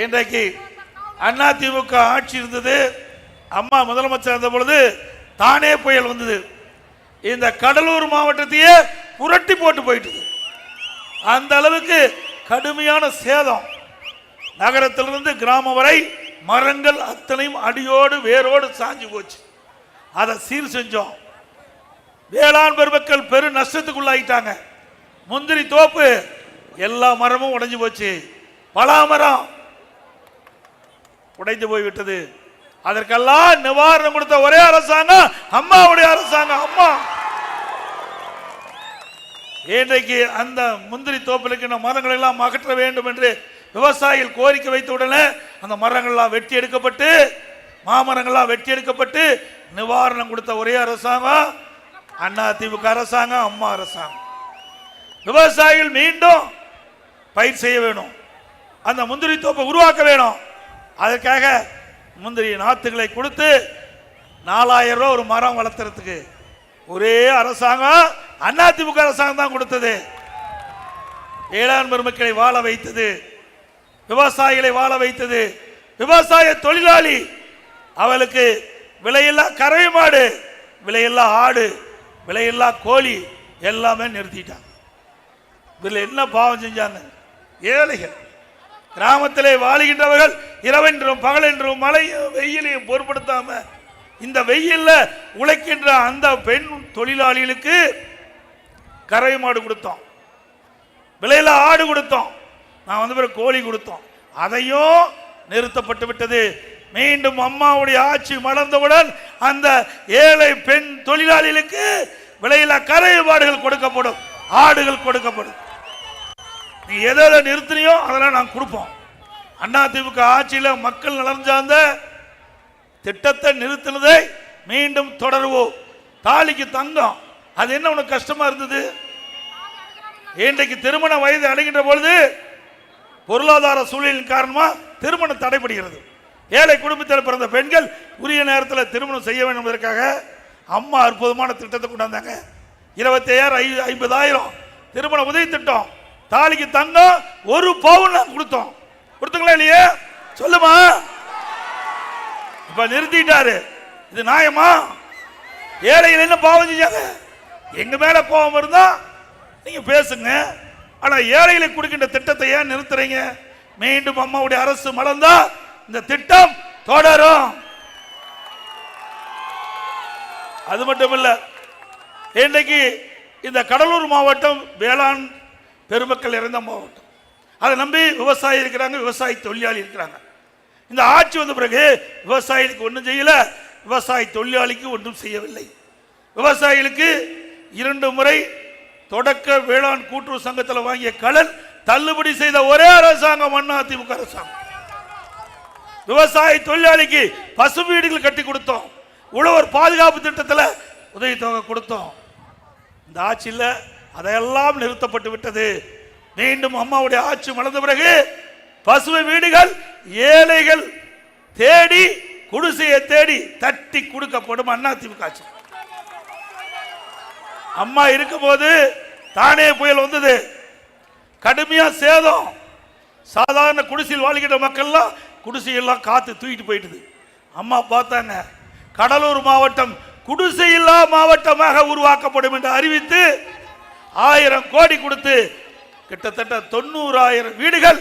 இன்றைக்கு அதிமுக ஆட்சி இருந்தது. அம்மா முதலமைச்சர் இருந்த பொழுது தானே புயல் வந்தது. இந்த கடலூர் மாவட்டத்தையே புரட்டி போட்டு போயிட்டு அந்த அளவுக்கு கடுமையான சேதம். நகரத்திலிருந்து கிராமம் வரை மரங்கள் அத்தனையும் அடியோடு வேரோடு சாஞ்சு போச்சு. அதை சீர் செஞ்சோம். வேளாண் பெருமக்கள் பெரு நஷ்டத்துக்குள்ளாயிட்டாங்க. முந்திரி தோப்பு எல்லா மரமும் உடைஞ்சு போச்சு. பலாமரம் உடைந்து போய்விட்டது. அதற்கெல்லாம் நிவாரணம் கொடுத்த ஒரே அரசாங்கம் அம்மாவுடைய அரசாங்கம். அம்மா இன்றைக்கு அந்த முந்திரி தோப்பில் இருக்கின்ற மரங்களை எல்லாம் அகற்ற வேண்டும் என்று விவசாயிகள் கோரிக்கை வைத்த உடனே அந்த மரங்கள்லாம் வெட்டி எடுக்கப்பட்டு, மாமரங்கள்லாம் வெட்டி எடுக்கப்பட்டு நிவாரணம் கொடுத்த ஒரே அரசாங்கம் அதிமுக அரசாங்கம், அம்மா அரசாங்கம். விவசாயிகள் மீண்டும் பயிர் செய்ய வேணும், அந்த முந்திரி தோப்பை உருவாக்க வேணும். அதற்காக முந்திரி நாத்துகளை கொடுத்து 4000 ரூபாய் ஒரு மரம் வளர்த்துறதுக்கு ஒரே அரசாங்கம் அதிமுக அரசாங்கம் தான் கொடுத்தது. வேளாண் பெருமக்களை வாழ வைத்தது, விவசாயிகளை வாழ வைத்தது. விவசாய தொழிலாளி அவளுக்கு விலையில்லா கறவை மாடு, விலையில்லா ஆடு, விலையில்லா கோழி எல்லாமே நிறுத்திட்டாங்க. இதில் என்ன பாவம் செஞ்சாங்க? ஏழைகள், கிராமத்திலே வாழுகின்றவர்கள் இரவென்றும் பகலென்றும் மழையும் வெயிலையும் பொருட்படுத்தாம இந்த வெயில்ல உழைக்கின்ற அந்த பெண் தொழிலாளிகளுக்கு கறவை மாடு கொடுத்தோம், விலையில ஆடு கொடுத்தோம், நான் வந்து பிறகு கோழி கொடுத்தோம். அதையும் நிறுத்தப்பட்டு விட்டது. மீண்டும் அம்மாவுடைய ஆட்சி மலர்ந்தவுடன் அந்த ஏழை பெண் தொழிலாளிகளுக்கு விலையில கறவை மாடுகள் கொடுக்கப்படும், ஆடுகள் கொடுக்கப்படும். நீ எதை நிறுத்தினியோ அதெல்லாம் நாங்கள் கொடுப்போம். அதிமுக ஆட்சியில் மக்கள் நலன் சார்ந்த திட்டத்தை நிறுத்தினதை மீண்டும் தொடருவோம். தாலிக்கு தங்கம், அது என்ன உனக்கு கஷ்டமா இருந்தது? இன்றைக்கு திருமண வயது அடைகின்ற பொழுது பொருளாதார சூழலின் காரணமா திருமணம் தடைபடுகிறது. ஏழை குடும்பத்தில் பிறந்த பெண்கள் உரிய நேரத்தில் திருமணம் செய்ய வேண்டும் என்பதற்காக அம்மா அற்புதமான திட்டத்தை கொண்டாந்தாங்க. 25,000 50,000 திருமண உதவி திட்டம். தாலிக்கு தங்கம் 1 பவுன் கொடுத்தோம். கொடுத்தங்களா இல்லையே? சொல்லுமா. இப்ப நிறுத்திட்டாரு. இது நியாயமா? ஏழைகள் என்ன பாவம் செஞ்சாங்க? எங்க மேல கோபம் இருந்தா நீங்க பேசுங்க. ஆனா ஏழைகளுக்கு கொடுக்கின்ற திட்டத்தை ஏன் நிறுத்துறீங்க? மீண்டும் அம்மாவுடைய அரசு மலர்ந்தா இந்த திட்டம் தொடரும். அது மட்டும் இல்ல, இன்றைக்கு இந்த கடலூர் மாவட்டம் வேளாண் பெருமக்கள் இறந்த மாவட்டம். அதை நம்பி விவசாயி இருக்கிறாங்க, விவசாய தொழிலாளி இருக்கிறாங்க. இந்த ஆட்சி வந்த பிறகு விவசாயிகளுக்கு ஒன்றும் செய்யல, விவசாய தொழிலாளிக்கு ஒன்றும் செய்யவில்லை. விவசாயிகளுக்கு 2 முறை தொடக்க வேளாண் கூட்டுறவு சங்கத்தில் வாங்கிய கடன் தள்ளுபடி செய்த ஒரே அரசாங்கம் அதிமுக அரசாங்கம். விவசாய தொழிலாளிக்கு பசு வீடுகள் கட்டி கொடுத்தோம், உழவர் பாதுகாப்பு திட்டத்தில் உதவித்தொகை கொடுத்தோம். இந்த ஆட்சியில் அதையெல்லாம் நிறுத்தப்பட்டு விட்டது. மீண்டும் அம்மாவுடைய ஆட்சி மலர்ந்த பிறகு பசுமை வீடுகள் ஏழைகள் தேடி குடிசையை தேடி தட்டி கொடுக்கப்படும். அதிமுக ஆட்சி. அம்மா இருக்கும் போது தானே புயல் வந்தது, கடுமையா சேதம். சாதாரண குடிசையில் வாழ்கின்ற மக்கள்லாம் குடிசையெல்லாம் காத்து தூக்கிட்டு போயிட்டுது. அம்மா பார்த்தாங்க, கடலூர் மாவட்டம் குடிசையில்லா மாவட்டமாக உருவாக்கப்படும் என்று அறிவித்து 1000 கோடி கொடுத்து கிட்டத்தட்ட 90,000 வீடுகள்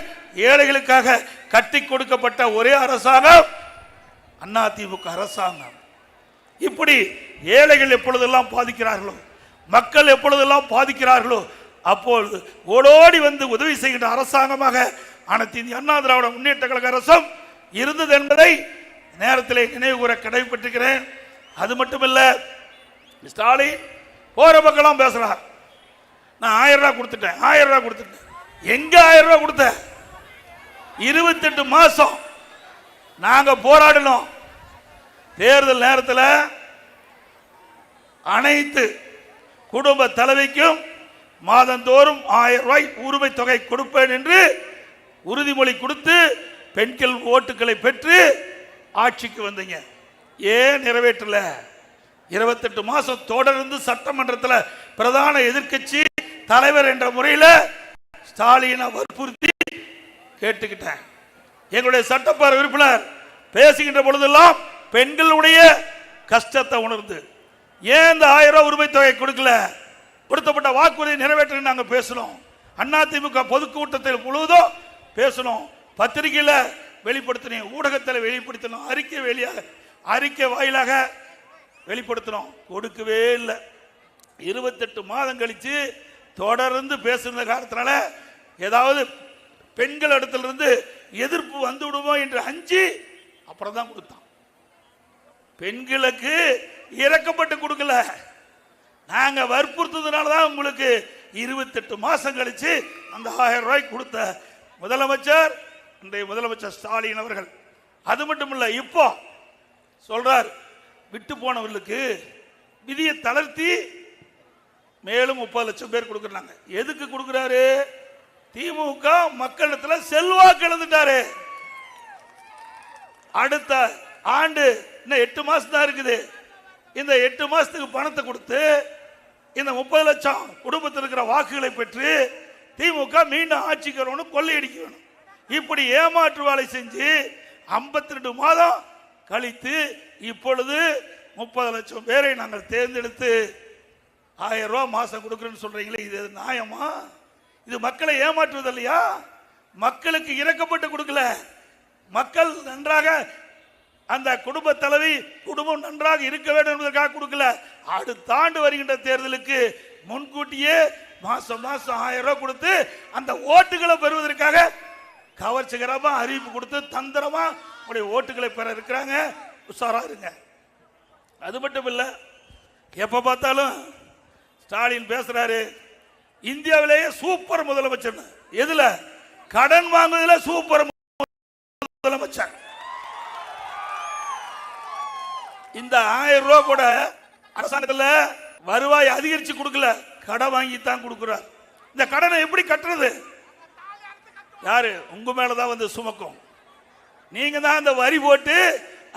ஏழைகளுக்காக கட்டி கொடுக்கப்பட்ட ஒரே அரசாங்கம் அதிமுக அரசாங்கம். இப்படி ஏழைகள் எப்பொழுதெல்லாம் பாதிக்கிறார்களோ, மக்கள் எப்பொழுதெல்லாம் பாதிக்கிறார்களோ அப்பொழுது ஓடோடி வந்து உதவி செய்கின்ற அரசாங்கமாக அனைத்து இந்திய அண்ணா திராவிட முன்னேற்ற கழக அரசும் இருந்தது என்பதை நேரத்தில் நினைவு கூற கடமைப்பட்டிருக்கிறேன். அது மட்டுமல்ல, ஸ்டாலின் போற பக்கம் பேசுறார், நான் 1000 ரூபாய் கொடுத்துட்டேன், 1000 ரூபாய் கொடுத்துட்டேன். எங்க 1000 ரூபாய் கொடுத்த? 28 மாசம் நாங்க போராடணும். தேர்தல் நேரத்தில் அனைத்து குடும்ப தலைவிக்கும் மாதந்தோறும் 1000 ரூபாய் உரிமை தொகை கொடுப்பேன் என்று உறுதிமொழி கொடுத்து பெண்கள் ஓட்டுகளை பெற்று ஆட்சிக்கு வந்தீங்க. ஏன் நிறைவேற்றல? 28 மாசம் தொடர்ந்து சட்டமன்றத்தில் பிரதான எதிர்க்கட்சி தலைவர் என்ற முறையில் ஸ்டாலினை வற்புறுத்தி கேட்டுக்கிட்டேன். எங்களுடைய சட்டப்பேரவை உறுப்பினர் பேசுகின்ற பொழுதெல்லாம் பெண்களுடைய கஷ்டத்தை உணர்ந்து ஏன் இந்த 1000 ரூபாய் உரிமை தொகை கொடுக்கல, கொடுத்தப்பட்ட வாக்குறுதியை நிறைவேற்ற நாங்க பேசணும். அதிமுக பொதுக்கூட்டத்தில் முழுவதும் பேசணும், பத்திரிகையில வெளிப்படுத்தினோம், ஊடகத்தில் வெளிப்படுத்தணும், அறிக்கை வாயிலாக வெளிப்படுத்தணும். கொடுக்கவே இல்லை. 28 மாதம் கழிச்சு தொடர்ந்து பேசுகிற காரணத்தினால ஏதாவது பெண்கள் இடத்திலிருந்து எதிர்ப்பு வந்து விடுமோ என்று அஞ்சி அப்புறம் தான் கொடுத்தான். பெண்களுக்கு இறக்கப்பட்டு கொடுக்கல, நாங்க வற்புறுத்ததுனால தான் உங்களுக்கு 28 மாசம் கழிச்சு அந்த 1000 ரூபாய் கொடுத்த முதலமைச்சர் இன்றைய முதலமைச்சர் ஸ்டாலின் அவர்கள். அது மட்டும் இல்ல, இப்போ சொல்றார் விட்டு போனவர்களுக்கு விதியை தளர்த்தி மேலும் 30 லட்சம் பேர் கொடுக்கறாங்க. எதுக்கு கொடுக்கிறாரு? திமுக மக்களிடத்தில் செல்வாக்கு இழந்துட்டாரு. அடுத்த ஆண்டு இன்னும் 8 மாசம் தான் இருக்குது. இந்த 8 மாசத்துக்கு பணத்தை கொடுத்து இந்த 30 லட்சம் குடும்பத்தில் இருக்கிற வாக்குகளை பெற்று திமுக மீண்டும் ஆட்சிக்கு வரணும், கொள்ளையடிக்க வேணும். இப்படி ஏமாற்று வேலை செஞ்சு 52 மாதம் கழித்து இப்பொழுது 30 லட்சம் பேரை நாங்கள் தேர்ந்தெடுத்து 1000 ரூபாய் மாசம் கொடுக்குறேன்னு சொல்றீங்களே, இது நியாயமா? இது மக்களை ஏமாற்றுவது இல்லையா? மக்களுக்கு இறக்கப்பட்டு கொடுக்கல, மக்கள் நன்றாக அந்த குடும்ப தலைவி குடும்பம் நன்றாக இருக்க வேண்டும் என்பதற்காக கொடுக்கல. அடுத்த ஆண்டு வருகின்ற தேர்தலுக்கு முன்கூட்டியே மாசம் மாசம் 1000 ரூபாய் கொடுத்து அந்த ஓட்டுகளை பெறுவதற்காக கவர்ச்சிகரமா அறிவிப்பு கொடுத்து தந்திரமா உங்களுடைய ஓட்டுகளை பெற இருக்கிறாங்க. உஷாரா இருங்க. அது மட்டும் இல்ல, எப்ப பார்த்தாலும் ஸ்டாலின் பேசுறாரு இந்தியாவிலேயே சூப்பர் முதலமைச்சர். எதுல? கடன் வாங்குவதில் சூப்பர் முதலமைச்சர். இந்த 1000 ரூபாய் கூட அரசாங்கத்தில் வருவாய் அதிகரிச்சு கொடுக்கல, கடன் வாங்கி தான் கொடுக்கிறார். இந்த கடனை எப்படி கட்டுறது? யாரு? உங்க மேலதான் வந்து சுமக்கும். நீங்க தான் அந்த வரி போட்டு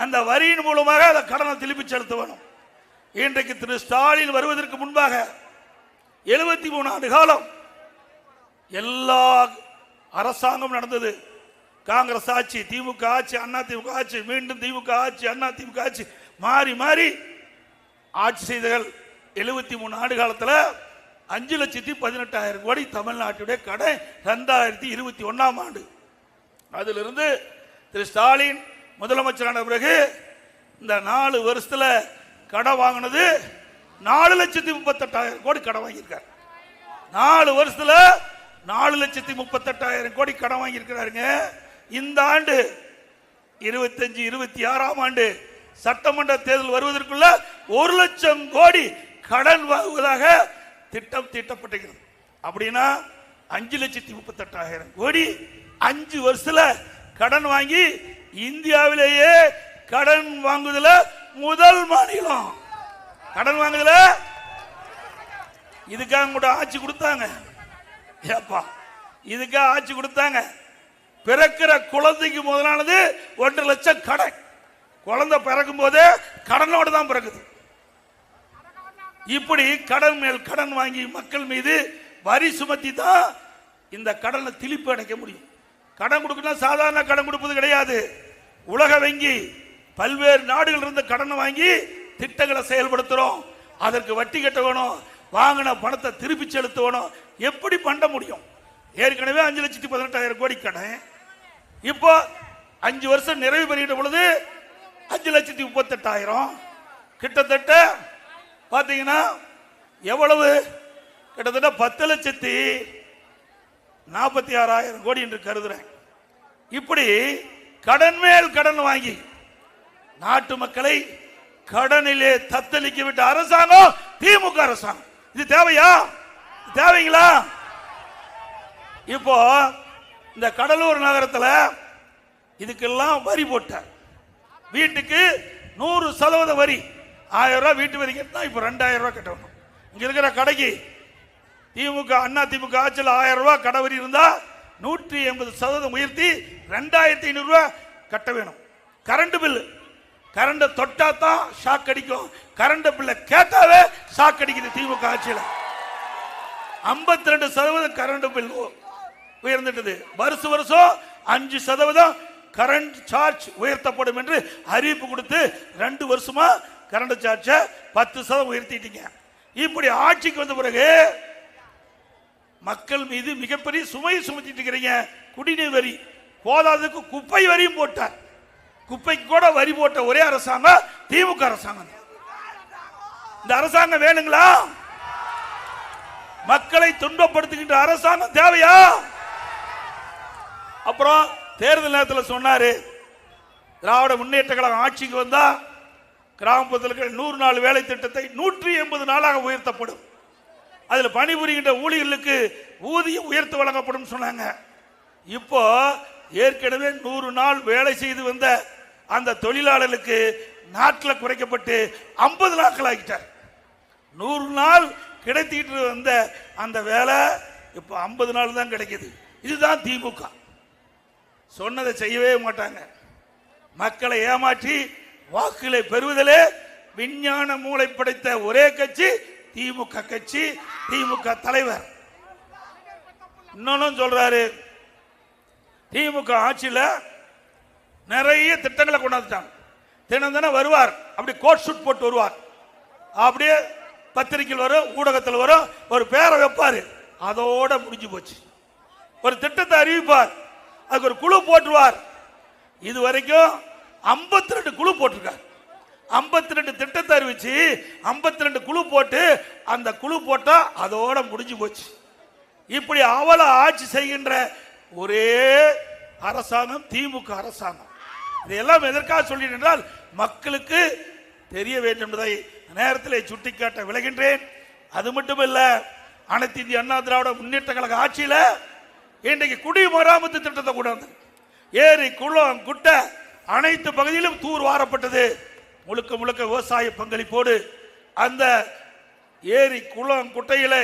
அந்த வரியின் மூலமாக அந்த கடனை திருப்பி செலுத்த வேணும். இன்றைக்கு திரு ஸ்டாலின் வருவதற்கு முன்பாக 73 ஆண்டு காலம் எல்லா அரசாங்கம் நடந்தது. காங்கிரஸ் ஆட்சி, திமுக ஆட்சி, அண்ணா திமுக ஆட்சி, மீண்டும் திமுக ஆட்சி, அண்ணா திமுக ஆட்சி, மாறி மாறி ஆட்சி செய்தகள். 73 ஆண்டு காலத்தில் 5,18,000 கோடி தமிழ்நாட்டுடைய கடன் 2021ஆம் ஆண்டு. அதிலிருந்து திரு ஸ்டாலின் முதலமைச்சரான பிறகு இந்த 4 வருஷத்துல கடன் வாங்கினது 4,38,000 கோடி கடன் வாங்கியிருக்காரு. 4 வருஷத்துல 4,38,000 கோடி கடன் வாங்கியிருக்கிறாருங்க. இந்த ஆண்டு 25-26ஆம் ஆண்டு சட்டமன்ற தேர்தல் வருவதற்குள்ள 1 லட்சம் கோடி கடன் வாங்குவதாக திட்டம் தீட்டப்பட்டிருக்கிறது. அப்படின்னா 5,38,000 கோடி 5 வருஷத்துல கடன் வாங்கி இந்தியாவிலேயே கடன் வாங்குதல முதல் மாநிலம். கடன் வாங்குதல இதுக்காக கூட ஆட்சி கொடுத்தாங்க. ஏப்பா, இதுக்காக ஆட்சி கொடுத்தாங்க. பிறக்கிற குழந்தைக்கு முதலானது 1 லட்சம் கடன். குழந்தை பிறக்கும் போதே கடனோடு தான் பிறகுது. இப்படி கடன் மேல் கடன் வாங்கி மக்கள் மீது வரி சுமத்தி தான் இந்த கடனை திருப்பி அடைக்க முடியும். கடன் கொடுக்கணும் சாதாரண கடன் கொடுப்பது கிடையாது. உலக வங்கி பல்வேறு நாடுகள் இருந்து கடனை வாங்கி திட்டங்களை செயல்படுத்துறோம். அதற்கு வட்டி கட்ட வேணும், வாங்கின பணத்தை திருப்பி செலுத்த வேணும். எப்படி பண்ண முடியும்? ஏற்கனவே 5,18,000 கோடி கடன். இப்போ 5 வருஷம் நிறைவு பெறுகின்ற பொழுது 5,38,000 கிட்டத்தட்ட பாத்தீங்கன்னா எவ்வளவு? கிட்டத்தட்ட 10,46,000 கோடி என்று கருதுறேன். இப்படி கடன் மேல் கடன் வாங்கி நாட்டு மக்களை கடனிலே தத்தளிக்க விட்ட அரசாங்கம் திமுக அரசாங்கம். இது தேவையா? தேவைங்களா? இப்போ இந்த கடலூர் நகரத்தில் இதுக்கெல்லாம் வரி போட்டார். வீட்டுக்கு 100% வரி. 1000 ரூபாய் வீட்டு வரி கட்டினா இப்போ 2000 ரூபாய் கட்டணும். இங்க இருக்கிற கடைக்கு திமுக அண்ணா திமுக ஆட்சியில் 1000 ரூபாய் கடை வரி இருந்தா 180% உயர்த்தி 2,500 ரூபாய் கட்ட வேணும். கரண்ட் பில், கரண்ட் தொட்டா தான் ஷாக் அடிக்கும். கரண்ட் பில்ல கேட்டாவே ஷாக் அடிக்குது. திமுக ஆட்சியில் 52% கரண்ட் பில் உயர்ந்துட்டது. வருஷம் 5% கரண்ட் சார்ஜ் உயர்த்தப்படும் என்று அறிவிப்பு கொடுத்து 2 வருஷமா கரண்ட் சார்ஜை 10% உயர்த்திட்டீங்க. இப்படி ஆட்சிக்கு வந்த பிறகு மக்கள் மீது மிகப்பெரிய சுமையை சுமத்திட்டு இருக்கிறீங்க. குடிநீர் வரி போதாததுக்கு குப்பை வரியும் போட்டார். குப்பைக்கு கூட வரி போட்ட ஒரே அரசாங்கம் திமுக அரசாங்கம். இந்த அரசாங்கம் வேணுங்களா? மக்களை துன்பப்படுத்துகின்ற அரசாங்கம் தேவையா? அப்புறம் தேர்தல் நேரத்தில் சொன்னாரு, திராவிட முன்னேற்ற கழகம் ஆட்சிக்கு வந்தா கிராமப்புறத்தில் 100 நாள் வேலை திட்டத்தை 180 நாளாக உயர்த்தப்படும், அதில் பணிபுரிகின்ற ஊழியர்களுக்கு ஊதியம் உயர்த்து வழங்கப்படும் சொன்னாங்க. இப்போ ஏற்கனவே 100 நாள் வேலை செய்து வந்த அந்த தொழிலாளர்களுக்கு நாட்கள் குறைக்கப்பட்டு 50 நாட்கள் ஆகிட்டார். 100 நாள் கிடைத்திட்டு வந்த அந்த வேலை இப்போ 50 நாள் தான் கிடைக்குது. இதுதான் திமுக. சொன்னதை செய்யவே மாட்டாங்க. மக்களை ஏமாற்றி வாக்குகளை பெறுவதிலே விஞ்ஞான மூளை படைத்த ஒரே கட்சி திமுக கட்சி, திமுக தலைவர். இன்னொன்னு சொல்றாரு, திமுக ஆட்சியில் நிறைய திட்டங்களை கொண்டாந்துட்டாங்க. தினம் தினம் வருவார், அப்படி கோட் ஷூட் போட்டு வருவார், அப்படியே பத்திரிகையில் வரும், ஊடகத்தில் வரும், ஒரு பேரை வைப்பாரு, அதோட முடிஞ்சு போச்சு. ஒரு திட்டத்தை அறிவிப்பார், அதுக்கு ஒரு குழு போட்டுருவார். இது வரைக்கும் 52 குழு போட்டிருக்கார். 52 திட்டத்தை அறிவிச்சு 52 குழு போட்டு அந்த குழு போட்டா அதோட முடிஞ்சு போச்சு. இப்படி அவல ஆட்சி செய்கின்ற ஒரே அரசாங்கம் திமுக அரசாங்கம். இதையெல்லாம் எதற்காக சொல்கிறேன் என்றால் மக்களுக்கு தெரிய வேண்டும் என்பதை நேரத்தில் சுட்டிக்காட்ட விளைகின்றேன். அது மட்டுமல்ல, அனைத்து இந்திய அண்ணா திராவிட முன்னேற்ற கழக ஆட்சியில் இன்றைக்கு குடிமராமத்து திட்டத்தை கொண்டாந்து ஏரி குளம் குட்டை அனைத்து பகுதியிலும் தூர் வாரப்பட்டது. முழுக்க முழுக்க விவசாய பங்களிப்போடு அந்த ஏரி குளம் குட்டையில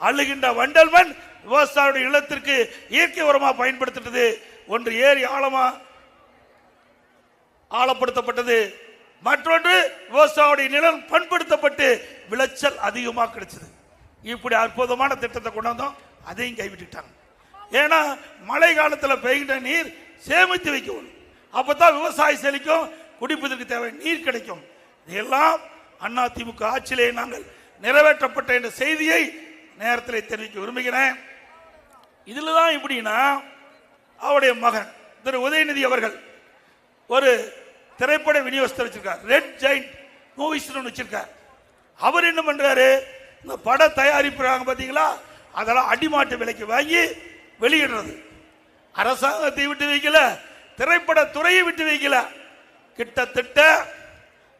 அழுகின்ற வண்டல் மண் விவசாயியுடைய நிலத்திற்கு இயற்கை உரமா பயன்படுத்திட்டது. ஒன்று ஏரி ஆழப்படுத்தப்பட்டது, மற்றொன்று விவசாயியுடைய நிலம் பண்படுத்தப்பட்டு விளைச்சல் அதிகமாக கிடைச்சது. இப்படி அற்புதமான திட்டத்தை கொண்டு வந்தோம், அதையும் கைவிட்டுட்டாங்க. ஏன்னா மழை காலத்தில் பெய்கின்ற நீர் சேமித்து வைக்கணும், அப்பதான் விவசாயம் செழிக்கும், குடிப்பதற்கு தேவை நீர் கிடைக்கும். இதெல்லாம் அதிமுக ஆட்சியிலே நாங்கள் நிறைவேற்றப்பட்ட என்ற செய்தியை நேரத்தில் தெரிவிக்க விரும்புகிறேன். இதுல தான் எப்படின்னா, அவருடைய மகன் திரு உதயநிதி அவர்கள் ஒரு திரைப்பட விநியோகஸ்தர் வச்சிருக்கார், ரெட் ஜெயிண்ட் மூவிஸ் வச்சிருக்கார். அவர் என்ன பண்றாரு, இந்த பட தயாரிப்புறாங்க பாத்தீங்களா, அதெல்லாம் அடிமாட்டு விலைக்கு வாங்கி வெளியிடுறது. அரசாங்கத்தை விட்டு வைக்கல, திரைப்பட துறையை விட்டு வைக்கல. கிட்டத்தட்ட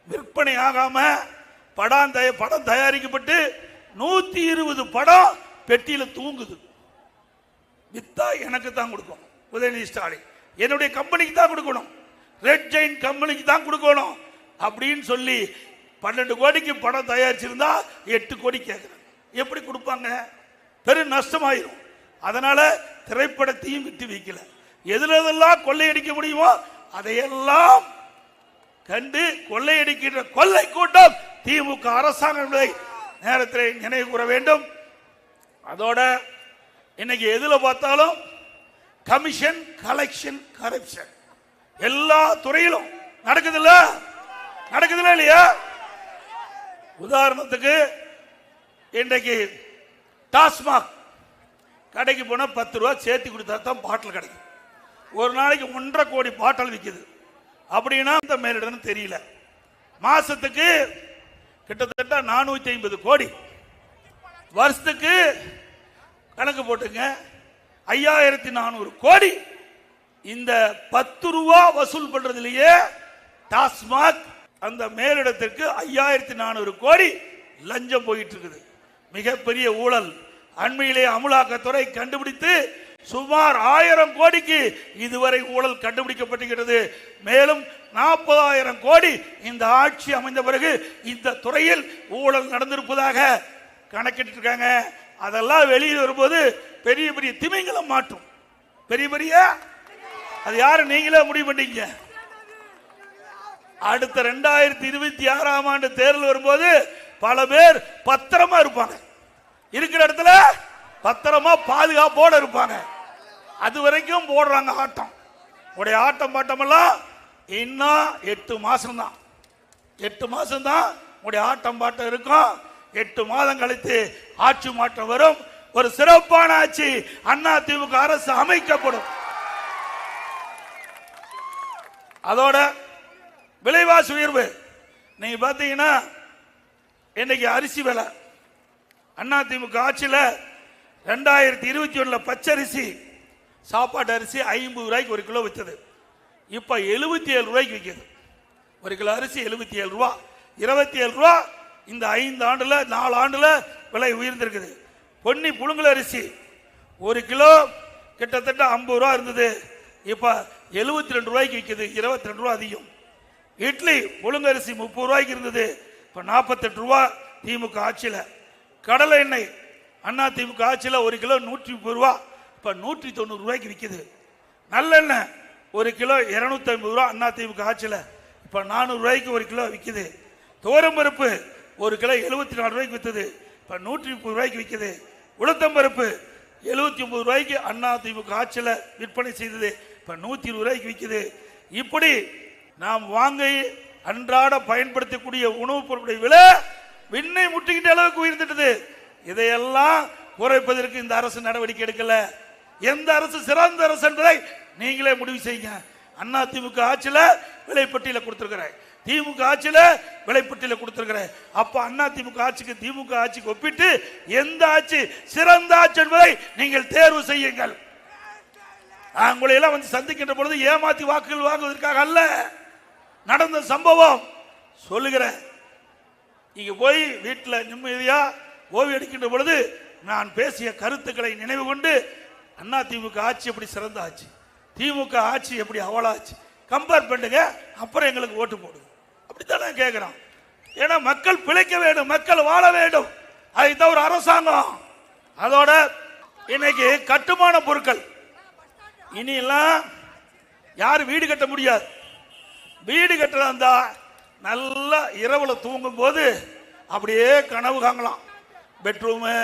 விற்பனை ஆகாம படம் தயாரிக்கப்பட்டு 120 படம் பெட்டியில தூங்குது. வித்தா எனக்கு தான் கொடுக்கணும், உதயநிதி ஸ்டாலின் என்னுடைய கம்பெனிக்கு தான் கொடுக்கணும், ரெட் ஜெயிண்ட் கம்பெனிக்கு தான் கொடுக்கணும் அப்படின்னு சொல்லி 12 கோடிக்கு படம் தயாரிச்சிருந்தா 8 கோடி கேட்கிறாங்க. எப்படி கொடுப்பாங்க? பெரும் நஷ்டமாயிரும். அதனால திரைப்படத்தையும் விட்டு வைக்கல. எதுலெல்லாம் கொள்ளையடிக்க முடியுமோ அதையெல்லாம் கண்டு கொள்ளையடிக்கின்ற கொள்ளை கூட்டம் திமுக அரசாங்கம் என்பதை நேரத்தில் நினைவு கூற வேண்டும். அதோட இன்னைக்கு எதுல பார்த்தாலும் கமிஷன், கலெக்ஷன், கரப்ஷன் எல்லா துறையிலும் நடக்குதுல்ல இல்லையா? உதாரணத்துக்கு இன்றைக்கு டாஸ்மாக் கடைக்கு போனா 10 ரூபா சேர்த்து கொடுத்தா தான் பாட்டில் கிடைக்கும். ஒரு நாளைக்கு 1.5 கோடி பாட்டில் விற்குது. அப்படின்னா இந்த மேலிடன்னு தெரியல. மாசத்துக்கு கிட்டத்தட்ட 450 கோடி, வருஷத்துக்கு கணக்கு போட்டுங்க 5400 கோடி. இந்த 10 ரூபா வசூல் பண்றதுலயே டாஸ்மாக் அந்த மேலிடத்திற்கு 5400 கோடி லஞ்சம் போயிட்டு இருக்குது. மிகப்பெரிய ஊழல். அண்மையிலே அமலாக்கத்துறை கண்டுபிடித்து சுமார் 1000 கோடிக்கு இதுவரை ஊழல் கண்டுபிடிக்கப்பட்டிருக்கிறது. மேலும் 40,000 கோடி இந்த ஆட்சி அமைந்த பிறகு இந்த துறையில் ஊழல் நடந்திருப்பதாக கணக்கிட்டு இருக்காங்க. அதெல்லாம் வெளியில் வரும்போது பெரிய பெரிய திமிங்கலம் மாட்டும். பெரிய அது யாரு? நீங்களே முடிவு பண்ணீங்க. அடுத்த 2026ஆம் ஆண்டு தேர்தல் வரும்போது பல பேர் பத்திரமா இருப்பாங்க, இருக்கிற இடத்துல பத்திரமா பாதுகாப்போட இருப்பாங்க. அது வரைக்கும் போடுறாங்க ஆட்டம். உடைய ஆட்டம் பாட்டமெல்லாம் இன்னும் 8 மாசம் தான். 8 மாசம் தான் உடைய ஆட்டம் பாட்டம் இருக்கும். 8 மாதம் கழித்து ஆட்சி மாற்றம் வரும். ஒரு சிறப்பான ஆட்சி அதிமுக அரசு அமைக்கப்படும். அதோட விலைவாசி உயர்வு நீங்க பாத்தீங்கன்னா இன்னைக்கு அரிசி விலை அதிமுக ஆட்சியில் 2021 பச்சரிசி சாப்பாட்டு அரிசி 50 ரூபாய்க்கு ஒரு கிலோ விற்றது. இப்ப 77 ரூபாய்க்கு விற்கிறது. ஒரு கிலோ அரிசி 77 ரூபா. 27 ரூபா இந்த 5 ஆண்டுல 4 ஆண்டுல விலை உயர்ந்திருக்குது. பொன்னி புழுங்கல் அரிசி ஒரு கிலோ கிட்டத்தட்ட 50 ரூபா இருந்தது. இப்ப 72 ரூபாய்க்கு விற்குது. 22 ரூபா அதிகம். இட்லி புழுங்கரிசி 30 ரூபாய்க்கு இருந்தது. இப்ப 48 ரூபா திமுக ஆட்சியில். கடலை எண்ணெய் அதிமுக ஆட்சியில் ஒரு கிலோ 130 ரூபா. இப்ப 190 ரூபாய்க்கு விற்குது. நல்லெண்ணெய் ஒரு கிலோ 250 ரூபா அதிமுக ஆட்சியில். இப்ப 400 ரூபாய்க்கு ஒரு கிலோ விற்குது. துவரம்பருப்பு ஒரு கிலோ 74 ரூபாய்க்கு விற்றது. இப்ப 130 ரூபாய்க்கு விற்குது. உளுத்தம்பருப்பு 79 ரூபாய்க்கு அதிமுக ஆட்சியில் விற்பனை செய்தது. இப்ப 120 ரூபாய்க்கு விற்குது. இப்படி நாம் வாங்கி அன்றாட பயன்படுத்தக்கூடிய உணவுப் பொருட்களுடைய விலை விண்ணை முட்டிக்கிட்ட அளவுக்கு உயர்ந்துட்டது. இதையெல்லாம் குறைப்பதற்கு இந்த அரசு நடவடிக்கை எடுக்கல. எந்த அரசு சிறந்த அரசு என்பதை நீங்களே முடிவு செய்யுங்க. அதிமுக ஆட்சியில் விலைப்பட்டியல கொடுத்திருக்கிறேன், திமுக ஆட்சியில் விலைப்பட்டியல கொடுத்திருக்கிறேன். அப்ப அதிமுக ஆட்சிக்கு திமுக ஆட்சிக்கு ஒப்பிட்டு எந்த ஆட்சி சிறந்த ஆட்சி என்பதை நீங்கள் தேர்வு செய்யுங்கள். உங்களை எல்லாம் வந்து சந்திக்கின்ற பொழுது ஏமாத்தி வாக்குகள் வாங்குவதற்காக அல்ல, நடந்த சம்பவம் சொல்லுகிறேன். இங்க போய் வீட்டில் நிம்மதியா ஓய்வு எடுக்கின்ற பொழுது நான் பேசிய கருத்துக்களை நினைவு கொண்டு அதிமுக ஆட்சி எப்படி சிறந்த ஆட்சி, திமுக ஆட்சி எப்படி அவளாச்சு கம்பேர் பண்ணுங்க. அப்புறம் எங்களுக்கு ஓட்டு போடுங்க. அப்படித்தானே கேட்கிறோம். ஏன்னா மக்கள் பிழைக்க வேண்டும், மக்கள் வாழ வேண்டும். அதுதான் ஒரு அரசாங்கம். அதோட இன்னைக்கு கட்டுமான பொருட்கள் இனி எல்லாம் யாரும் வீடு கட்ட முடியாது. வீடு கட்டுறதா நல்லா இரவுல தூங்கும் போது அப்படியே கனவு காங்கலாம். பெட்ரூமு,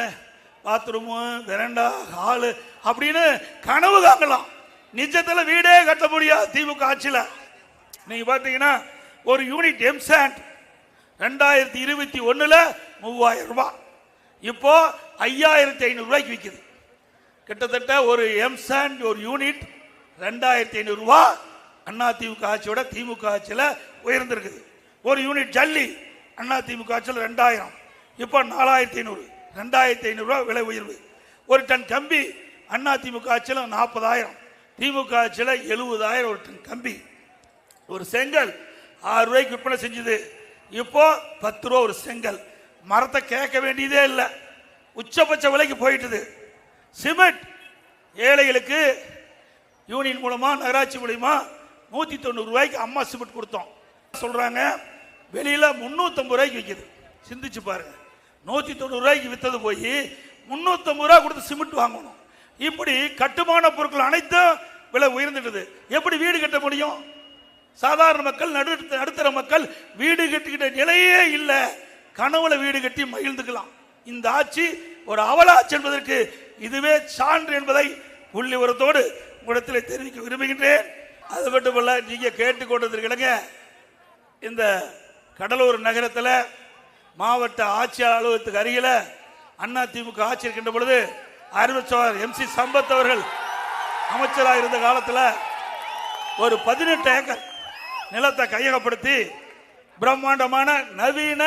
பாத்ரூமு, வெரண்டா, ஹாலு அப்படின்னு கனவு காங்கலாம். நிஜத்தில் வீடே கட்ட முடியாது திமுக ஆட்சியில். நீங்க பாத்தீங்கன்னா ஒரு யூனிட் எம்சாண்ட் 2021 3000 ரூபாய், இப்போ 5500 ரூபாய்க்கு விற்குது. கிட்டத்தட்ட ஒரு எம்சாண்ட் ஒரு யூனிட் 2500 ரூபாய் அதிமுக ஆட்சியோட திமுக ஆட்சியில் உயர்ந்திருக்குது. ஒரு யூனிட் ஜல்லி அதிமுக ஆட்சியில் 2000, இப்போ 4500, 2500 ரூபாய் விலை உயர்வு. ஒரு டன் கம்பி அதிமுக ஆட்சியில் 40,000, திமுக ஆட்சியில் 70,000 ஒரு டன் கம்பி. ஒரு செங்கல் 6 ரூபாய்க்கு விற்பனை செஞ்சது, இப்போ 10 ரூபா ஒரு செங்கல். மரத்தை கேட்க வேண்டியதே இல்லை, உச்சபட்ச விலைக்கு போயிட்டுது. சிமெண்ட் ஏழைகளுக்கு யூனியன் மூலமா நகராட்சி மூலமா 190 ரூபாய்க்கு அம்மா சிமெண்ட் கொடுத்தோம். சொல்றாங்க வெளியில 350 ரூபாய்க்கு விற்குது. சிந்திச்சு பாருங்க, 190 ரூபாய்க்கு வித்தது போய் 350 ரூபாய் கொடுத்து சிமெண்ட் வாங்கணும். இப்படி கட்டுமான பொருட்கள் அனைத்தும் விலை உயர்ந்துட்டது. எப்படி வீடு கட்ட முடியும்? சாதாரண மக்கள், நடுத்தர மக்கள் வீடு கட்டிக்கிட்ட நிலையே இல்லை. கனவுல வீடு கட்டி மகிழ்ந்துக்கலாம். இந்த ஆட்சி ஒரு அவலாட்சி என்பதற்கு இதுவே சான்று என்பதை புள்ளி உரத்தோடு உங்களிடத்தில் தெரிவிக்க விரும்புகின்றேன். அது மட்டுமல்ல, நீங்க கேட்டுக்கொண்டிருக்கிறீங்க, இந்த கடலூர் நகரத்தில் மாவட்ட ஆட்சியாளர் அலுவலகத்துக்கு அருகில அதிமுக ஆட்சி இருக்கின்ற பொழுது அறிவிச்சவர் MC சம்பத் அவர்கள் அமைச்சராக இருந்த காலத்தில் ஒரு 18 ஏக்கர் நிலத்தை கையகப்படுத்தி பிரம்மாண்டமான நவீன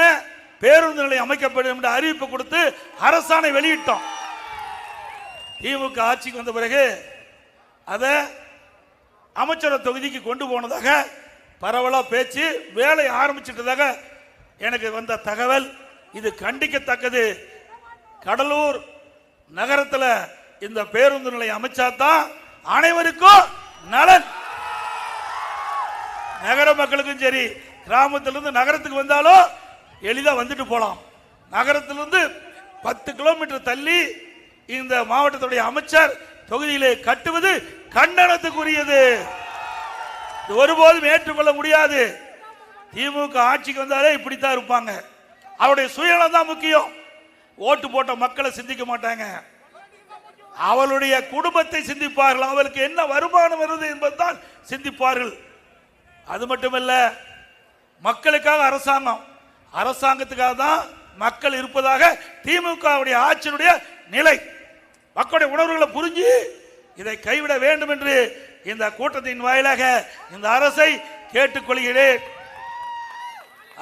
பேருந்து நிலையம் அமைக்கப்படும் என்ற அறிவிப்பு கொடுத்து அரசாணை வெளியிட்டோம். திமுக ஆட்சிக்கு வந்த பிறகு அதை அமைச்சரவை தொகுதிக்கு கொண்டு போனதாக பரவலா பேச்சு, வேலை ஆரம்பிச்சிட்டதாக எனக்கு வந்த தகவல். இது கண்டிக்கத்தக்கது. கடலூர் நகரத்தில் இந்த பேருந்து நிலையம் அமைச்சாதான் அனைவருக்கும் நலன். நகர மக்களுக்கும் சரி, கிராமத்திலிருந்து நகரத்துக்கு வந்தாலும் எளிதா வந்துட்டு போலாம். நகரத்திலிருந்து 10 கிலோமீட்டர் தள்ளி இந்த மாவட்டத்துடைய அமைச்சர் தொகுதியிலே கட்டுவது கண்டனத்துக்குரியது. ஒருபோதும் ஏற்றுக்கொள்ள முடியாது. திமுக ஆட்சிக்கு வந்தாலே இப்படித்தான் இருப்பாங்க. அவருடைய சுயநலம் தான் முக்கியம். ஓட்டு போட்ட மக்களை சிந்திக்க மாட்டாங்க. அவளுடைய குடும்பத்தை சிந்திப்பார்கள், அவளுக்கு என்ன வருமானம் வருது என்பதுதான் சிந்திப்பார்கள். அது மட்டுமல்ல, மக்களுக்காக அரசாங்கம், அரசாங்கத்துக்காக தான் மக்கள் இருப்பதாக திமுகவுடைய ஆட்சியினுடைய நிலை. மக்களுடைய உணர்வுகளை புரிஞ்சு இதை கைவிட வேண்டும் என்று இந்த கூட்டத்தின் வாயிலாக இந்த அரசை கேட்டுக்கொள்கிறேன்.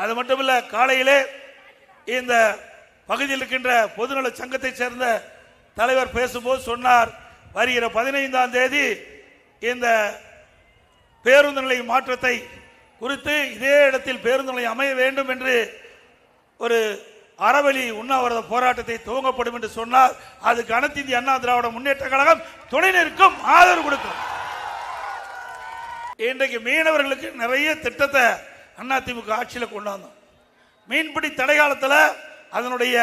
அது மட்டுமல்ல, காலையிலே இந்த பகுதியில் இருக்கின்ற பொதுநல சங்கத்தை சேர்ந்த தலைவர் பேசும்போது சொன்னார், வருகிற 15ஆம் தேதி இந்த பேருந்து நிலை மாற்றத்தை குறித்து இதே இடத்தில் பேருந்து நிலையம் அமைய வேண்டும் என்று ஒரு அறவழி உண்ணாவிரத போராட்டத்தை துவங்கப்படும் என்று சொன்னார். அதுக்கு அனைத்து இந்திய அண்ணா திராவிட முன்னேற்ற கழகம் துணை நிற்கும், ஆதரவு கொடுக்கும். இன்றைக்கு மீனவர்களுக்கு நிறைய திட்டத்தை அதிமுக ஆட்சியில் கொண்டாந்தோம். மீன்பிடி தடை காலத்தில் அதனுடைய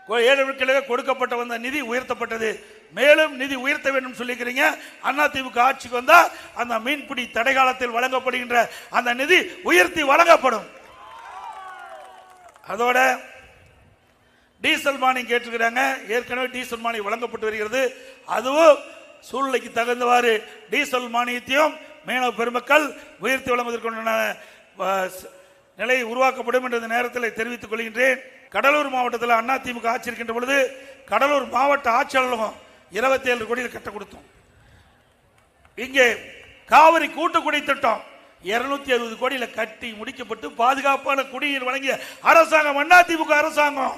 7 நாட்களுக்கு கொடுக்கப்பட்ட வந்த நிதி உயர்த்தப்பட்டது. மேலும் நிதி உயர்த்த வேண்டும் சொல்லிக்கிறீங்க. அதிமுக ஆட்சிக்கு வந்தா அந்த மீன்பிடி தடை காலத்தில் வழங்கப்படுகின்ற அந்த நிதி உயர்த்தி வழங்கப்படும். அதோட டீசல் மானியம் கேட்டிருக்கிறாங்க. ஏற்கனவே டீசல் மானியம் வழங்கப்பட்டு வருகிறது. அதுவும் சூழ்நிலைக்கு தகுந்தவாறு டீசல் மானியத்தையும் மீனவ பெருமக்கள் உயர்த்தி வழங்குவதற்கான நிலை உருவாக்கப்படும் என்ற நேரத்தில் தெரிவித்துக் கொள்கின்றேன். கடலூர் மாவட்டத்தில் அதிமுக ஆட்சி இருக்கின்ற பொழுது கடலூர் மாவட்ட ஆட்சியாளர்களும் 27 கோடியில் கட்ட கொடுத்தோம். இங்கே காவிரி கூட்டு குடி திட்டம் 260 கோடியில் கட்டி முடிக்கப்பட்டு பாதுகாப்பான குடிநீர் வழங்கிய அரசாங்கம் அதிமுக அரசாங்கம்.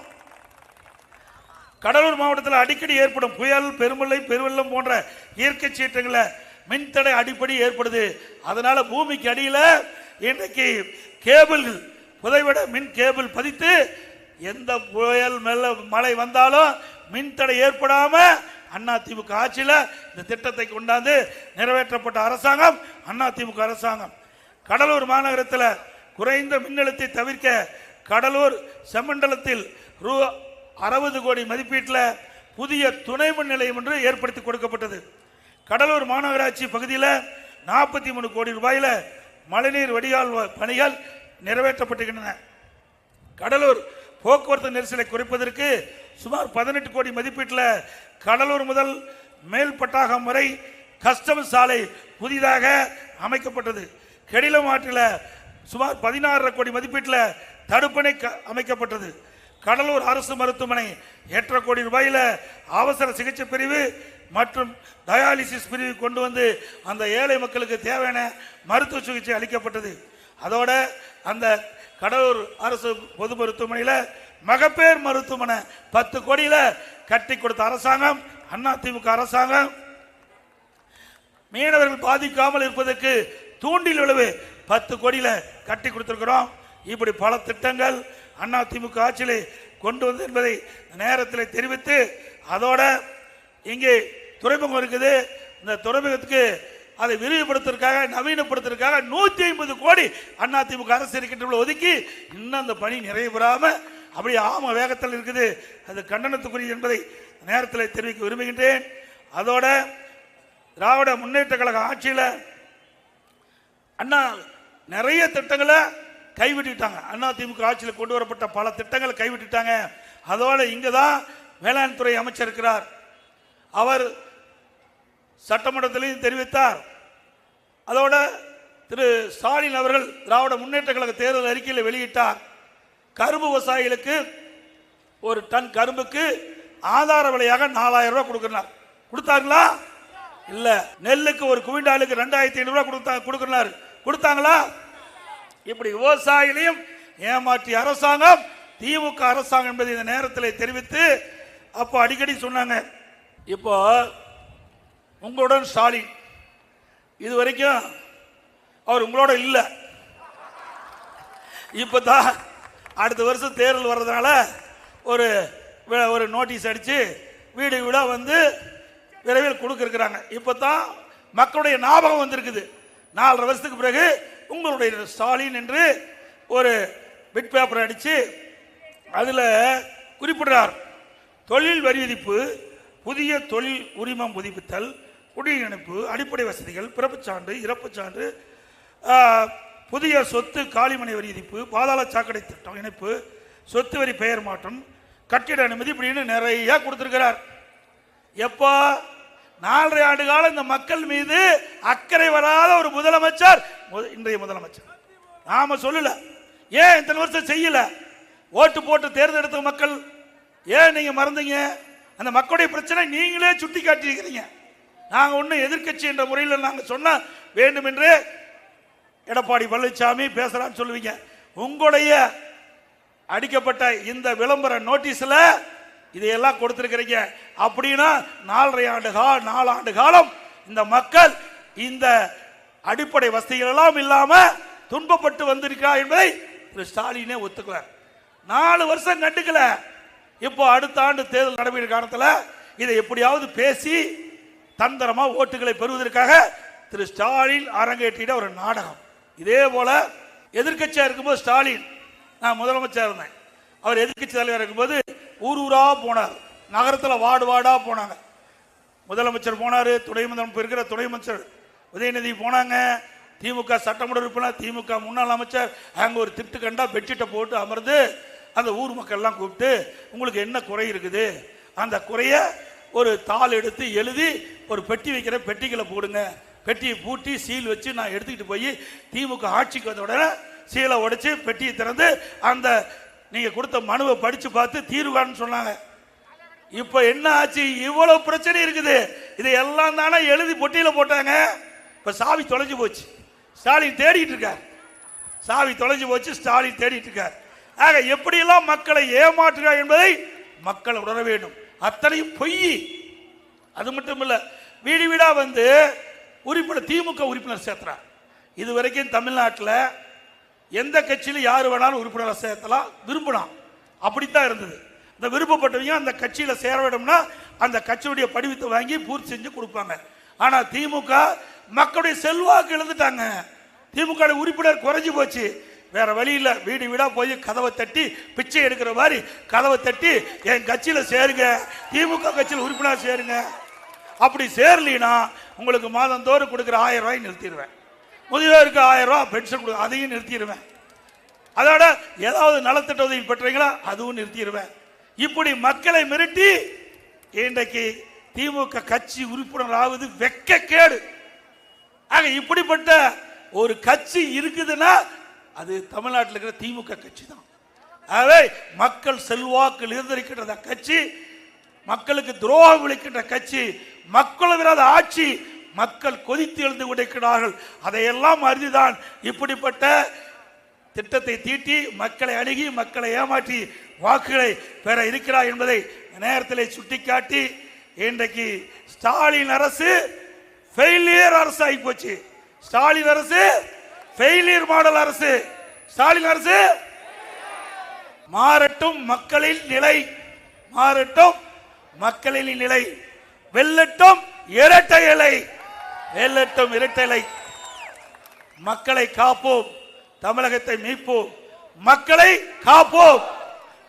கடலூர் மாவட்டத்தில் அடிக்கடி ஏற்படும் புயல், பெருமழை, பெருவெள்ளம் போன்ற இயற்கை சீற்றங்களை மின்தடை அடிப்படை ஏற்படுது. அதனால பூமிக்கு அடியில் இன்றைக்கு கேபிள் புதைவிட மின் கேபிள் பதித்து எந்த புயல் மழை வந்தாலும் மின்தடை ஏற்படாம அதிமுக ஆட்சியில் இந்த திட்டத்தை கொண்டாந்து நிறைவேற்றப்பட்ட அரசாங்கம் அதிமுக அரசாங்கம். கடலூர் மாநகரத்தில் குறைந்த மின்னழுத்தை தவிர்க்க கடலூர் செம்மண்டலத்தில் ரூ.60 கோடி மதிப்பீட்டில் புதிய துணை மின் நிலையம் ஒன்று ஏற்படுத்தி கொடுக்கப்பட்டது. கடலூர் மாநகராட்சி பகுதியில் 43 கோடி ரூபாயில் மழைநீர் வடிகால் பணிகள் நிறைவேற்றப்பட்டுகின்றன. கடலூர் போக்குவரத்து நெரிசலை குறைப்பதற்கு சுமார் 18 கோடி மதிப்பீட்டில் கடலூர் முதல் மேல்பட்டாகம் வரை கஸ்டம்ஸ் சாலை புதிதாக அமைக்கப்பட்டது. கெடிலம் ஆற்றில் சுமார் 16 கோடி மதிப்பீட்டில் தடுப்பணை அமைக்கப்பட்டது. கடலூர் அரசு மருத்துவமனை 8 கோடி ரூபாயில் அவசர சிகிச்சை பிரிவு மற்றும் டயாலிசிஸ் பிரிவு கொண்டு வந்து அந்த ஏழை மக்களுக்கு தேவையான மருத்துவ சிகிச்சை அளிக்கப்பட்டது. அதோட அந்த கடலூர் அரசு பொது மருத்துவமனையில் மகப்பேர் மருத்துவமனை 10 கோடியில் கட்டி கொடுத்த அரசாங்கம் அதிமுக அரசாங்கம். மீனவர்கள் பாதிக்காமல் இருப்பதற்கு தூண்டில் விளைவு 10 கோடியில் கட்டி கொடுத்திருக்கிறோம். இப்படி பல திட்டங்கள் அதிமுக ஆட்சியில் கொண்டு வந்து என்பதை நேரத்தில் தெரிவித்து, அதோட இங்கே துறைமுகம் இருக்குது. இந்த துறைமுகத்துக்கு அதை விரிவுபடுத்துவதற்காக நவீனப்படுத்துவதற்காக 150 கோடி அதிமுக அரசு இருக்கின்ற ஒதுக்கி இன்னும் அந்த பணி நிறைவேறாம அப்படி ஆம வேகத்தில் இருக்குது. அது கண்டனத்துக்குரிய என்பதை நேரத்தில் தெரிவிக்க விரும்புகின்றேன். அதோட திராவிட முன்னேற்ற கழக ஆட்சியில் அண்ணா நிறைய திட்டங்களை கைவிட்டுட்டாங்க. அதிமுக ஆட்சியில் கொண்டு வரப்பட்ட பல திட்டங்களை கைவிட்டுட்டாங்க. அதோட இங்கே தான் வேளாண் துறை அமைச்சர் இருக்கிறார். அவர் சட்டமன்றத்திலையும் தெரிவித்தார். அதோட திரு ஸ்டாலின் அவர்கள் திராவிட முன்னேற்ற கழக தேர்தல் அறிக்கையில் வெளியிட்டார். கரும்பு விவசாயிகளுக்கு ஒரு டன் கரும்புக்கு ஆதார விலையாக 4000 ரூபாய் கொடுக்கிறார். கொடுத்தாங்களா? இல்ல. நெல்லுக்கு ஒரு குவிண்டாலுக்கு 2500 ரூபாய் கொடுக்கிறார். கொடுத்தாங்களா? இப்படி விவசாயிகளையும் ஏமாற்றிய அரசாங்கம் திமுக அரசாங்கம் என்பதை இந்த நேரத்தில் தெரிவித்து, அப்போ அடிக்கடி சொன்னாங்க, இப்போ உங்களுடன் ஸ்டாலின் இதுவரைக்கும் அவர் உங்களோட இல்லை, இப்பதான் அடுத்த வருஷம் தேர்தல் வர்றதுனால ஒரு நோட்டீஸ் அடிச்சு வீடு வீடா வந்து விரைவில் கொடுக்கிறாங்க. இப்பதான் மக்களுடைய ஞாபகம் வந்திருக்குது. 4.5 வருஷத்துக்கு பிறகு உங்களுடைய ஸ்டாலின் என்று ஒரு பிட் பேப்பர் அடிச்சு அதில் குறிப்பிடுறார். தொழில் வரி விதிப்பு, புதிய தொழில் உரிமம் புதுப்பித்தல், குடியிணைப்பு, அடிப்படை வசதிகள், பிறப்புச் சான்று, இறப்புச் சான்று, புதிய சொத்து காலிமனை வரி விதிப்பு, பாதாள சாக்கடை திட்டம் இணைப்பு, சொத்து வரி பெயர் மாற்றம், கட்டிட அனுமதி, இப்படின்னு நிறைய கொடுத்திருக்கிறார். எப்போ 4.5 ஆண்டு காலம் இந்த மக்கள் மீது அக்கறை வராத ஒரு முதலமைச்சர் இன்றைய முதலமைச்சர். நாம சொல்லல, ஏன் இத்தனை வருஷம் செய்யல? ஓட்டு போட்டு தேர்ந்தெடுத்த மக்கள் ஏன் நீங்க மறந்தீங்க? அந்த மக்களுடைய பிரச்சனை நீங்களே சுட்டி காட்டியிருக்கிறீங்க. நாங்க ஒன்னும் எதிர்கட்சி என்ற முறையில் நாங்க சொன்ன வேண்டும் என்று எடப்பாடி பழனிசாமி பேசலான்னு சொல்லுவீங்க. உங்களுடைய அடிக்கப்பட்ட இந்த விளம்பர நோட்டீஸ்ல இதையெல்லாம் கொடுத்திருக்கிறீங்க. அப்படின்னா 4 ஆண்டு காலம் இந்த மக்கள் இந்த அடிப்படை வசதிகள் எல்லாம் இல்லாம துன்பப்பட்டு வந்திருக்கிறார் என்பதை திரு ஸ்டாலினே ஒத்துக்கிறார். 4 வருஷம் கண்டுக்கல. இப்போ அடுத்த ஆண்டு தேர்தல் நடைபெற காலத்தில் இதை எப்படியாவது பேசி தந்திரமா ஓட்டுகளை பெறுவதற்காக திரு ஸ்டாலின் அரங்கேற்றிட ஒரு நாடகம். இதே போல எதிர்கட்சியா இருக்கும்போது ஸ்டாலின், நான் முதலமைச்சர் இருந்தேன், அவர் எதிர்கட்சி தலைவர் இருக்கும்போது ஊர் ஊரா போனார், நகரத்தில் வார்டு வார்டா போனாங்க. முதலமைச்சர் போனார், துணை முதலமைச்சர் இருக்கிற துணை அமைச்சர் உதயநிதி போனாங்க, திமுக சட்டமன்ற உறுப்பினர், திமுக முன்னாள் அமைச்சர், அங்கே ஒரு திட்டு கண்டா பெட்ஷீட்டை போட்டு அமர்ந்து அந்த ஊர் மக்கள்லாம் கூப்பிட்டு உங்களுக்கு என்ன குறை இருக்குது, அந்த குறைய ஒரு தாள் எடுத்து எழுதி ஒரு பெட்டி வைக்கிற பெட்டிகளை போடுங்க, பெட்டியை பூட்டி சீல் வச்சு நான் எடுத்துக்கிட்டு போய் திமுக ஆட்சிக்கு வந்த உடனே சீலை உடைச்சு பெட்டியை திறந்து அந்த நீங்க கொடுத்த மனுவை படிச்சு பார்த்து தீர்வு சொன்னாங்க. இப்ப என்ன ஆச்சு? இவ்வளவு பிரச்சனை இருக்குது. இதை எல்லாம் தானே எழுதி பொட்டியில போட்டாங்க. இப்ப சாவி தொலைஞ்சு போச்சு, ஸ்டாலின் தேடிட்டு இருக்கார். சாவி தொலைஞ்சு போச்சு, ஸ்டாலின் தேடிட்டு இருக்கார். ஆக எப்படியெல்லாம் மக்களை ஏமாற்றுகிறார் என்பதை மக்கள் உணர வேண்டும். அத்தனையும் பொய். அது மட்டும் இல்ல, வீடு வீடா வந்து உறுப்பினர் திமுக உறுப்பினர் சேர்த்துறார். இதுவரைக்கும் தமிழ்நாட்டில் எந்த கட்சியில யாரு வேணாலும் உறுப்பினர் சேர்த்தலாம், விரும்பலாம், அப்படித்தான் இருந்தது. இந்த விருப்பப்பட்டவங்க அந்த கட்சியில சேர வேண்டும்னா அந்த கட்சியுடைய படிவத்தை வாங்கி பூர்த்தி செஞ்சு கொடுப்பாங்க. ஆனா திமுக மக்களுடைய செல்வாக்கு இழந்துட்டாங்க. திமுக உறுப்பினர் குறைஞ்சு போச்சு. வேற வழி இல்ல, வீடு வீடா போய் கதவை தட்டி பிச்சை எடுக்கிற மாதிரி கதவை தட்டி என் கட்சியில சேருங்க, திமுக கட்சியில் உறுப்பினர் சேருங்க. அப்படி சேரலினா உங்களுக்கு மாதந்தோறும் கொடுக்குற 1000 ரூபாய் நிறுத்திடுவேன், முதியோருக்கு 1000 ரூபாய் பென்ஷன் கொடு, அதையும் நிறுத்திடுவேன். அதோட ஏதாவது நலத்திட்ட உதவி பெற்றீங்களா அதுவும் நிறுத்திடுவேன். இப்படி மக்களை மிரட்டி இன்றைக்கு திமுக கட்சி உறுப்பினர் ஆவது வெட்கக்கேடு. ஆக இப்படிப்பட்ட ஒரு கட்சி இருக்குதுன்னா அது தமிழ்நாட்டில் இருக்கிற திமுக கட்சி தான். ஆகவே மக்கள் செல்வாக்கு இருந்திருக்கின்ற கட்சி, மக்களுக்கு துரோகம் விளைக்கின்ற கட்சி, மக்கள் விரோத ஆட்சி, மக்கள் கொதித்து எழுந்து கொண்டிருக்கிறார்கள். அதையெல்லாம் அறிந்துதான் இப்படிப்பட்ட திட்டத்தை தீட்டி மக்களை அணுகி மக்களை ஏமாற்றி வாக்குகளை பெற இருக்கிறார் என்பதை நேரத்தில் சுட்டிக்காட்டி இன்றைக்கு ஸ்டாலின் அரசு ஃபெயிலியர் அரசு ஆகி போச்சு. ஸ்டாலின் அரசு ஃபெயிலியர் மாடல் அரசு. ஸ்டாலின் அரசு மாறட்டும், மக்களின் நிலை மாறட்டும், மக்களின் நிலை வெல்லட்டும், இரட்டை இலை வெல்லட்டும், இரட்டை இலை. மக்களை காப்போம், தமிழகத்தை மீட்போம், மக்களை காப்போம்,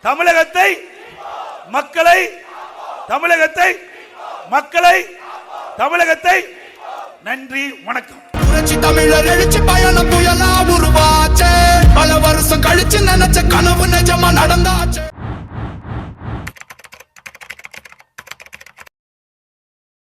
தமிழகத்தை மக்களை தமிழகத்தை மக்களை தமிழகத்தை. நன்றி, வணக்கம். புரட்சி தமிழர் எழுச்சி பயணம் புயலா உருவாச்சே, பல வருஷம் கழிச்சு நினைச்ச கனவு நிஜமா நடந்தாச்சு.